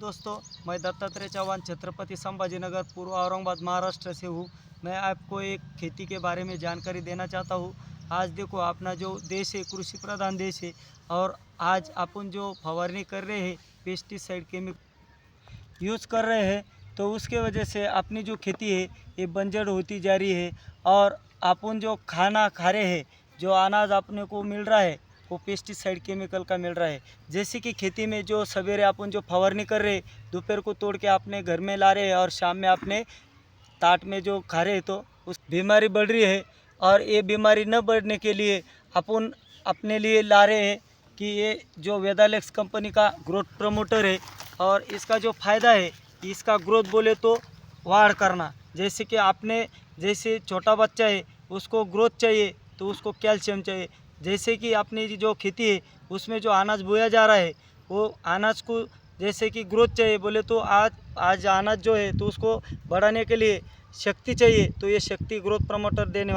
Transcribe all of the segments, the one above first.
दोस्तों, मैं दत्तात्रेय चौहान छत्रपति संभाजीनगर पूर्व औरंगाबाद महाराष्ट्र से हूँ। मैं आपको एक खेती के बारे में जानकारी देना चाहता हूँ। आज देखो, अपना जो देश है कृषि प्रधान देश है, और आज अपन जो फवारनी कर रहे हैं, पेस्टिसाइड केमिकल यूज़ कर रहे हैं, तो उसके वजह से अपनी जो खेती है ये बंजर होती जा रही है। और अपन जो खाना खा रहे हैं, जो अनाज अपने को मिल रहा है, वो पेस्टिसाइड केमिकल का मिल रहा है। जैसे कि खेती में जो सवेरे अपन जो फवारनी कर रहे, दोपहर को तोड़ के अपने घर में ला रहे हैं और शाम में अपने ताट में जो खा रहे, तो उस बीमारी बढ़ रही है। और ये बीमारी न बढ़ने के लिए अपन अपने लिए ला रहे हैं कि ये जो वेदालेक्स कंपनी का ग्रोथ प्रमोटर है, और इसका जो फ़ायदा है, इसका ग्रोथ बोले तो वाढ़ करना। जैसे कि आपने जैसे छोटा बच्चा है, उसको ग्रोथ चाहिए तो उसको कैल्शियम चाहिए। जैसे कि अपनी जो खेती है उसमें जो अनाज बोया जा रहा है, वो अनाज को जैसे कि ग्रोथ चाहिए बोले तो आज अनाज जो है तो उसको बढ़ाने के लिए शक्ति चाहिए, तो ये शक्ति ग्रोथ प्रमोटर देने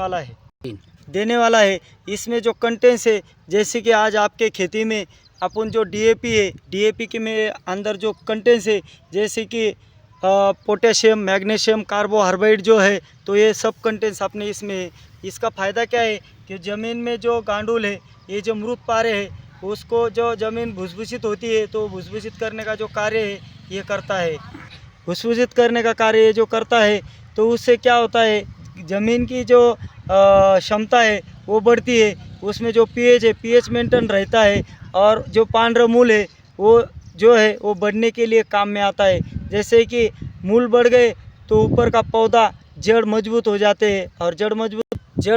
वाला है। इसमें जो कंटेंट्स है, जैसे कि आज आपके खेती में अपन जो डीएपी है, डीएपी के में अंदर जो कंटेंट्स है, जैसे कि पोटेशियम, मैग्नीशियम, कार्बोहाइड्रेट जो है, तो ये सब कंटेंट्स अपने इसमें है। इसका फ़ायदा क्या है कि ज़मीन में जो गांडुल है, ये जो मृत पारे है, उसको जो ज़मीन भुसभुसित होती है, तो भुसभुसित करने का जो कार्य है ये करता है। भुसभुसित करने का कार्य ये जो करता है, तो उससे क्या होता है, ज़मीन की जो क्षमता है वो बढ़ती है। उसमें जो पीएच है, पीएच मेंटेन रहता है। और जो पांड्र मूल है, वो जो है वो बढ़ने के लिए काम में आता है। जैसे कि मूल बढ़ गए तो ऊपर का पौधा जड़ मजबूत हो जाते हैं, और जड़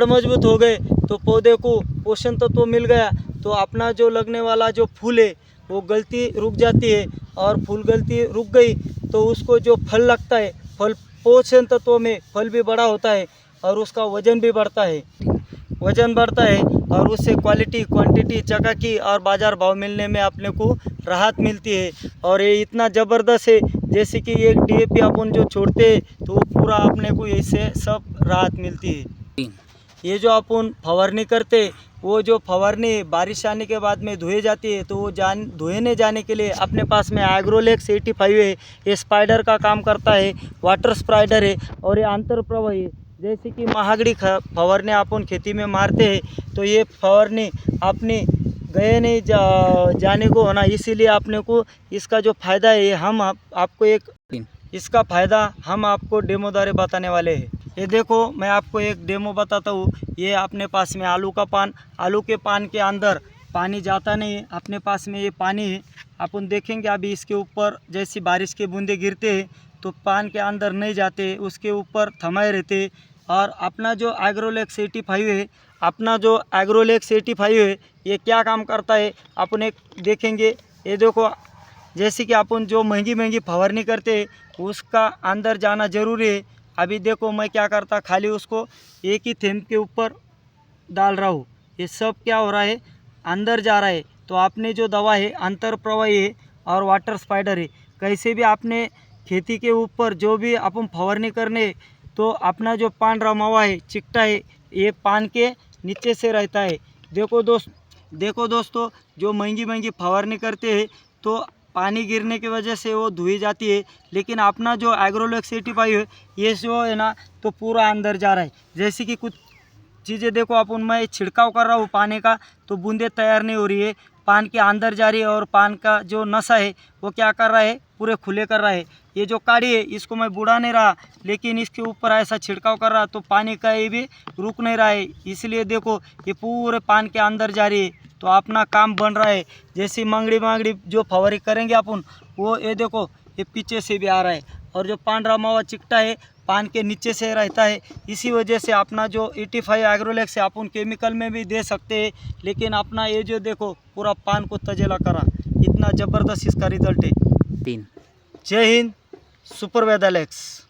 मजबूत हो गए तो पौधे को पोषण तत्व मिल गया, तो अपना जो लगने वाला जो फूल है वो गलती रुक जाती है। और फूल गलती रुक गई तो उसको जो फल लगता है, फल पोषण तत्व में फल भी बड़ा होता है, और उसका वजन भी बढ़ता है। और उससे क्वालिटी, क्वांटिटी, चकाकी और बाज़ार भाव मिलने में अपने को राहत मिलती है। और ये इतना ज़बरदस्त है, जैसे कि एक डीएपी अपन जो छोड़ते हैं तो वो पूरा अपने को इससे सब राहत मिलती है। ये जो अपन फवारनी करते, वो जो फवारनी बारिश आने के बाद में धोए जाती है, तो वो धोने जाने के लिए अपने पास में एग्रोलेक्स 85 है। ये स्पाइडर का काम करता है, वाटर स्पाइडर है, और ये अंतर प्रवाही है। जैसे कि महागड़ी फवारनी अपन खेती में मारते हैं, तो ये फवारनी अपनी गए नहीं जाने को होना, इसीलिए अपने को इसका जो फ़ायदा है, इसका फ़ायदा हम आपको डेमो द्वारा बताने वाले हैं। ये देखो, मैं आपको एक डेमो बताता हूँ। ये अपने पास में आलू के पान के अंदर पानी जाता नहीं है, अपने पास में ये पानी है। अपन देखेंगे अभी इसके ऊपर जैसी बारिश के बूंदे गिरते हैं तो पान के अंदर नहीं जाते, उसके ऊपर थमाए रहते। और अपना जो एग्रोलेक्स 85 है, ये क्या काम करता है अपन एक देखेंगे। ये देखो, जैसे कि अपन जो महंगी फवारनी करते हैं उसका अंदर जाना ज़रूरी है। अभी देखो, मैं क्या करता, खाली उसको एक ही थेम्ब के ऊपर डाल रहा हूँ। ये सब क्या हो रहा है, अंदर जा रहा है। तो आपने जो दवा है अंतर प्रवाही है और वाटर स्पाइडर है। कैसे भी आपने खेती के ऊपर जो भी अपन फवारनी करने, तो अपना जो पान रमावा है, चिकटा है, ये पान के नीचे से रहता है। देखो दोस्तों, जो महंगी फवारनी करते हैं तो पानी गिरने की वजह से वो धुई जाती है, लेकिन अपना जो एग्रोलेक्स 85 है, ये जो है ना, तो पूरा अंदर जा रहा है। जैसे कि कुछ चीज़ें देखो, अपन मैं छिड़काव कर रहा हूँ पानी का, तो बूंदे तैयार नहीं हो रही है, पान के अंदर जा रही है। और पान का जो नशा है वो क्या कर रहा है, पूरे खुले कर रहा है। ये जो काड़ी है, इसको मैं बुड़ा नहीं रहा, लेकिन इसके ऊपर ऐसा छिड़काव कर रहा तो पानी का ये भी रुक नहीं रहा है। इसलिए देखो, ये पूरे पान के अंदर जा रही है, तो अपना काम बन रहा है। जैसी मांगड़ी जो फवारी करेंगे अपन, वो ये देखो, ये पीछे से भी आ रहा है। और जो पान रामा हुआ चिकटा है, पान के नीचे से रहता है। इसी वजह से अपना जो 85 एग्रोलेक्स है, अपन केमिकल में भी दे सकते हैं, लेकिन अपना ये जो देखो पूरा पान को तजेला करा, इतना ज़बरदस्त इसका रिजल्ट है। जय हिंद, सुपर वेदालेक्स।